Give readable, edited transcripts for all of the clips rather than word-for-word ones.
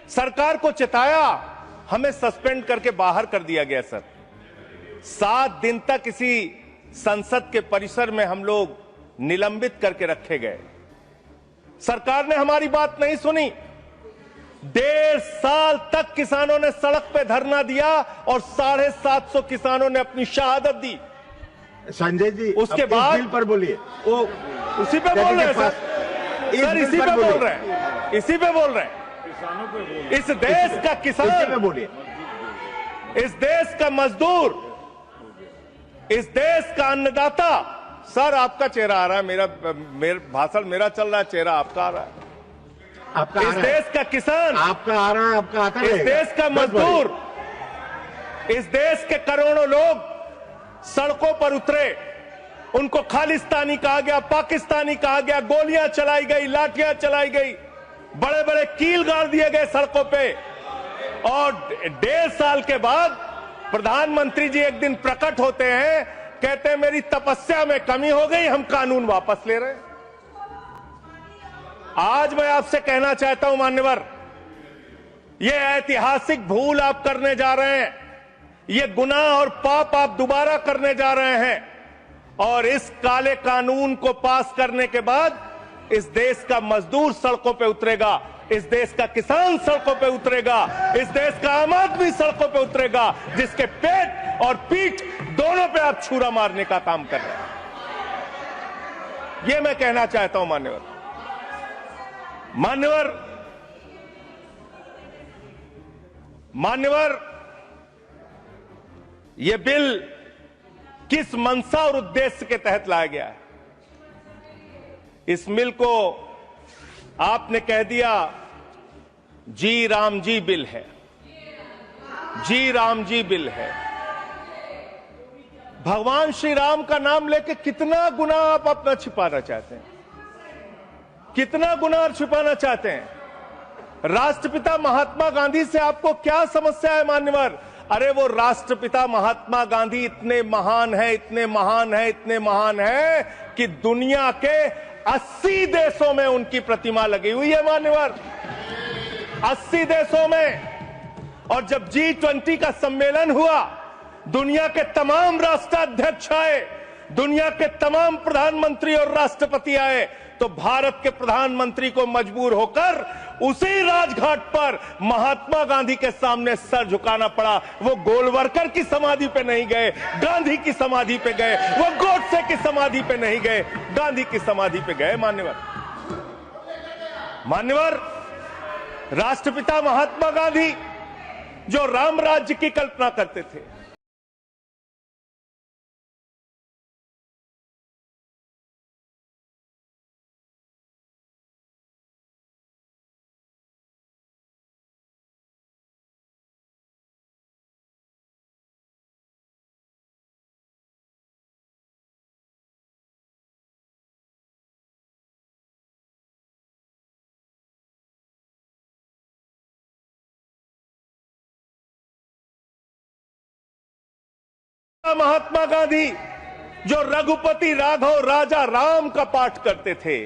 सरकार को चिताया, हमें सस्पेंड करके बाहर कर दिया गया सर। 7 दिन तक इसी संसद के परिसर में हम लोग निलंबित करके रखे गए। सरकार ने हमारी बात नहीं सुनी। 1.5 साल तक किसानों ने सड़क पे धरना दिया और 750 किसानों ने अपनी शहादत दी। संजय जी, उसके बाद बिल पर बोलिए। वो उसी पे बोल रहे हैं सर, इसी पे बोल रहे हैं, इसी पे बोल रहे हैं। इस देश का किसान बोलिए, इस देश का मजदूर, इस देश का अन्नदाता। सर आपका चेहरा आ रहा है, मेरा भाषण मेरा चल रहा है, चेहरा आपका आ रहा है। आपका इस देश का किसान आपका आ रहा है, आपका आता है। इस देश का मजदूर, इस देश के करोड़ों लोग सड़कों पर उतरे। उनको खालिस्तानी कहा गया, पाकिस्तानी कहा गया, गोलियां चलाई गई, लाठियां चलाई गई, बड़े बड़े कील गाड़ दिए गए सड़कों पे। और 1.5 साल के बाद प्रधानमंत्री जी एक दिन प्रकट होते हैं, कहते हैं मेरी तपस्या में कमी हो गई, हम कानून वापस ले रहे हैं। आज मैं आपसे कहना चाहता हूं मान्यवर, यह ऐतिहासिक भूल आप करने जा रहे हैं, ये गुनाह और पाप आप दोबारा करने जा रहे हैं। और इस काले कानून को पास करने के बाद इस देश का मजदूर सड़कों पे उतरेगा, इस देश का किसान सड़कों पे उतरेगा, इस देश का आम आदमी सड़कों पे उतरेगा, जिसके पेट और पीठ दोनों पे आप छुरा मारने का काम कर रहे हैं। यह मैं कहना चाहता हूं मान्यवर। मान्यवर, यह बिल किस मंशा और उद्देश्य के तहत लाया गया है? इस बिल को आपने कह दिया जी राम जी बिल है, जी राम जी बिल है। भगवान श्री राम का नाम लेके कितना गुनाह आप अपना छिपाना चाहते हैं, कितना गुनाह छिपाना चाहते हैं? राष्ट्रपिता महात्मा गांधी से आपको क्या समस्या है मान्यवर? अरे वो राष्ट्रपिता महात्मा गांधी इतने महान है, इतने महान है, इतने महान है कि दुनिया के 80 देशों में उनकी प्रतिमा लगी हुई है मान्यवर, 80 देशों में। और जब G20 का सम्मेलन हुआ, दुनिया के तमाम राष्ट्राध्यक्ष आए, दुनिया के तमाम प्रधानमंत्री और राष्ट्रपति आए, तो भारत के प्रधानमंत्री को मजबूर होकर उसी राजघाट पर महात्मा गांधी के सामने सर झुकाना पड़ा। वो गोलवरकर की समाधि पे नहीं गए, गांधी की समाधि पे गए। वो गोडसे की समाधि पे नहीं गए, गांधी की समाधि पे गए मान्यवर। राष्ट्रपिता महात्मा गांधी जो राम राज्य की कल्पना करते थे, महात्मा गांधी जो रघुपति राघव राजा राम का पाठ करते थे,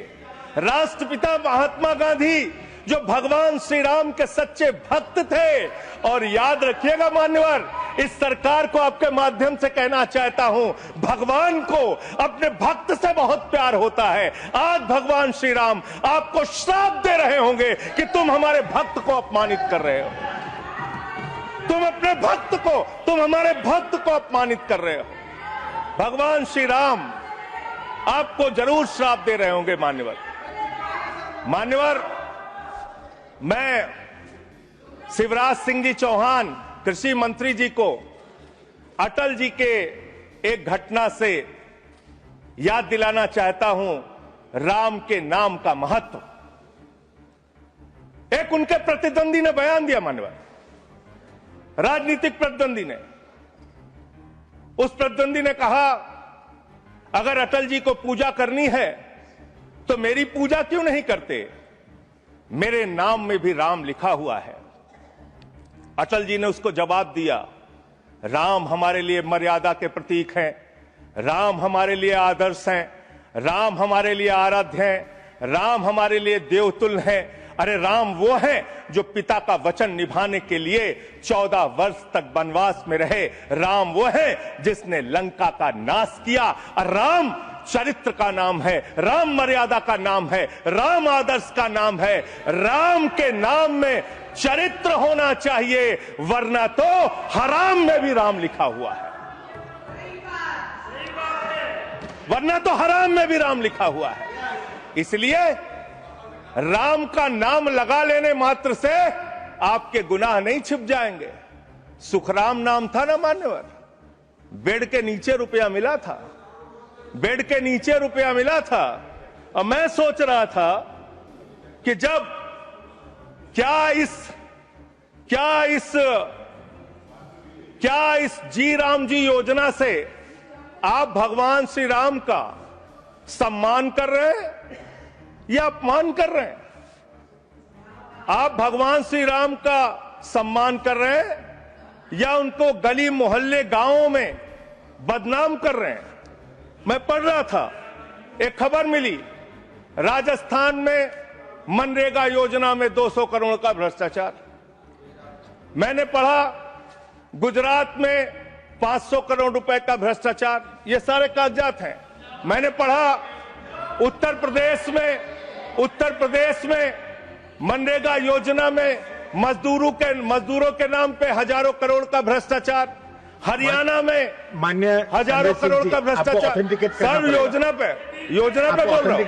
राष्ट्रपिता महात्मा गांधी जो भगवान श्री राम के सच्चे भक्त थे। और याद रखिएगा मान्यवर, इस सरकार को आपके माध्यम से कहना चाहता हूं, भगवान को अपने भक्त से बहुत प्यार होता है। आज भगवान श्री राम आपको श्राप दे रहे होंगे कि तुम हमारे भक्त को अपमानित कर रहे हो, तुम अपने भक्त को, तुम हमारे भक्त को अपमानित कर रहे हो। भगवान श्री राम आपको जरूर श्राप दे रहे होंगे मान्यवर। मैं शिवराज सिंह जी चौहान कृषि मंत्री जी को अटल जी के एक घटना से याद दिलाना चाहता हूं, राम के नाम का महत्व। एक उनके प्रतिद्वंदी ने बयान दिया मान्यवर, राजनीतिक प्रतिद्वंदी ने। उस प्रतिद्वंदी ने कहा अगर अटल जी को पूजा करनी है तो मेरी पूजा क्यों नहीं करते, मेरे नाम में भी राम लिखा हुआ है। अटल जी ने उसको जवाब दिया, राम हमारे लिए मर्यादा के प्रतीक हैं, राम हमारे लिए आदर्श हैं, राम हमारे लिए आराध्य हैं, राम हमारे लिए देवतुल्य हैं। अरे राम वो हैं जो पिता का वचन निभाने के लिए 14 वर्ष तक वनवास में रहे। राम वो हैं जिसने लंका का नाश किया। और राम चरित्र का नाम है, राम मर्यादा का नाम है, राम आदर्श का नाम है। राम के नाम में चरित्र होना चाहिए, वरना तो हराम में भी राम लिखा हुआ है, वरना तो हराम में भी राम लिखा हुआ है। इसलिए राम का नाम लगा लेने मात्र से आपके गुनाह नहीं छिप जाएंगे। सुखराम नाम था ना मान्यवर, बेड के नीचे रुपया मिला था, बेड के नीचे रुपया मिला था। और मैं सोच रहा था कि जब क्या इस जी राम जी योजना से आप भगवान श्री राम का सम्मान कर रहे हैं या अपमान कर रहे हैं? आप भगवान श्री राम का सम्मान कर रहे हैं या उनको गली मोहल्ले गांवों में बदनाम कर रहे हैं? मैं पढ़ रहा था, एक खबर मिली, राजस्थान में मनरेगा योजना में 200 करोड़ का भ्रष्टाचार। मैंने पढ़ा गुजरात में 500 करोड़ रुपए का भ्रष्टाचार। ये सारे कागजात हैं। मैंने पढ़ा उत्तर प्रदेश में मनरेगा योजना में मजदूरों के नाम पे हजारों करोड़ का भ्रष्टाचार। हरियाणा में मान्य हजारों करोड़ का भ्रष्टाचार। सर योजना पे बोल रहा हूँ,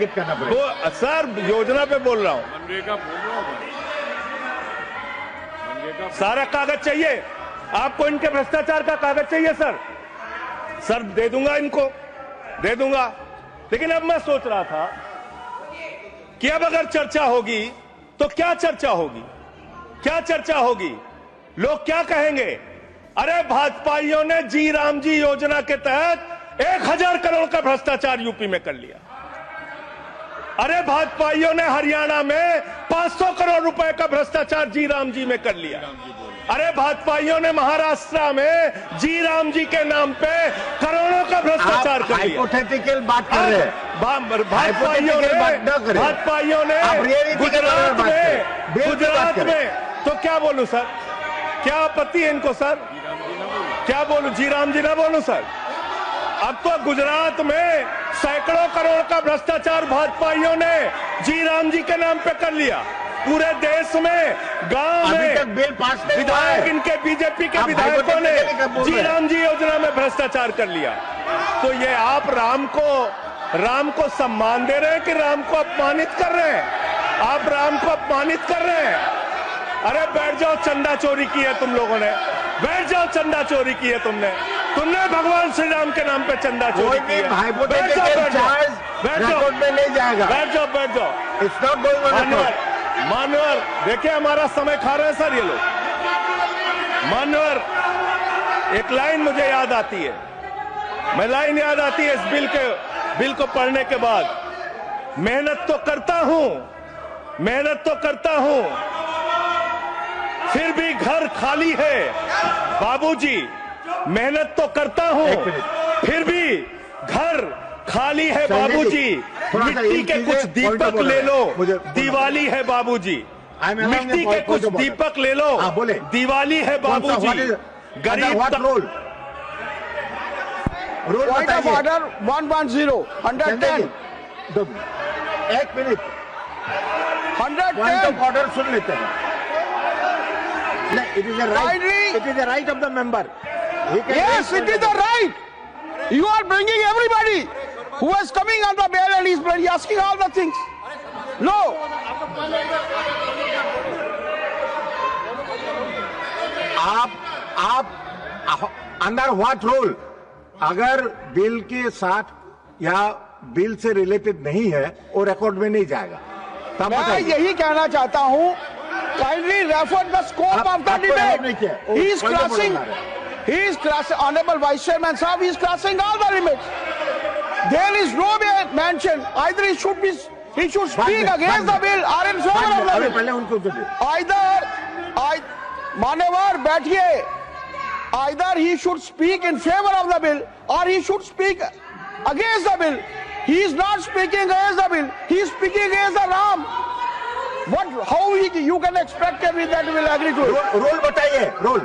सर योजना पे बोल रहा हूँ। सारा कागज चाहिए आपको, इनके भ्रष्टाचार का कागज चाहिए सर दे दूंगा, इनको दे दूंगा। लेकिन अब मैं सोच रहा था कि अब अगर चर्चा होगी तो क्या चर्चा होगी? लोग क्या कहेंगे? अरे भाजपाइयों ने जी राम जी योजना के तहत 1000 करोड़ का भ्रष्टाचार यूपी में कर लिया। अरे भाजपाइयों ने हरियाणा में 500 करोड़ रुपए का भ्रष्टाचार जी राम जी में कर लिया। अरे भाजपाइयों ने महाराष्ट्र में जी राम जी के नाम पे करोड़ों का भ्रष्टाचार कर लिया। हाइपोथेटिकल बात कर रहे हैं। भाजपाइयों ने गुजरात में तो क्या बोलूं सर? क्या आपत्ति है इनको सर? क्या बोलूं? जी राम जी ना बोलूं सर? अब तो गुजरात में सैकड़ों करोड़ का भ्रष्टाचार भाजपाइयों ने जी राम जी के नाम पे कर लिया। पूरे देश में गांव में बिल पास नहीं हुआ विधायक है। इनके बीजेपी के विधायकों ने जी राम जी योजना में भ्रष्टाचार कर लिया। तो ये आप राम को सम्मान दे रहे हैं कि राम को अपमानित कर रहे हैं? आप राम को अपमानित कर रहे हैं। अरे बैठ जाओ, चंदा चोरी की है तुम लोगों ने, बैठ जाओ, चंदा चोरी की है तुमने भगवान श्री राम के नाम पे चंदा चोरी की है। बैठ जाओ, में नहीं जाएगा। बैठ जाओ। It's not going on. मान्यवर देखिए हमारा समय खा रहे हैं सर ये लोग। मान्यवर एक लाइन मुझे याद आती है, इस बिल को पढ़ने के बाद। मेहनत तो करता हूं फिर भी घर खाली है बाबूजी। मेहनत तो करता हूं फिर भी घर खाली है बाबूजी। मिट्टी के कुछ दीपक ले लो, दिवाली है बाबूजी। मिट्टी के कुछ दीपक ले लो, दिवाली है बाबूजी। गरीब रूल बताइए। ऑर्डर 110 110 एक मिनट 110 ऑर्डर सुन लेते हैं। It is a right of the member. Yes, it is the right. You are bringing everybody who is coming on the bail and he's asking all the things. No. आप under what rule? अगर bill के साथ या bill से related नहीं है वो record में नहीं जाएगा। मैं यही कहना चाहता हूं, kindly refer the scope of the debate. He is crossing, Honorable Vice Chairman Sahab, he is crossing all the limits. There is no mention, either he should speak against the bill or in favor of the bill. पहले उनको दे। मान्यवर बैठिए, either he should speak in favor of the bill or he should speak against the bill. He is not speaking against the bill, he is speaking against the Ram. What? How you can expect that we will agree to it? Role बताइए, role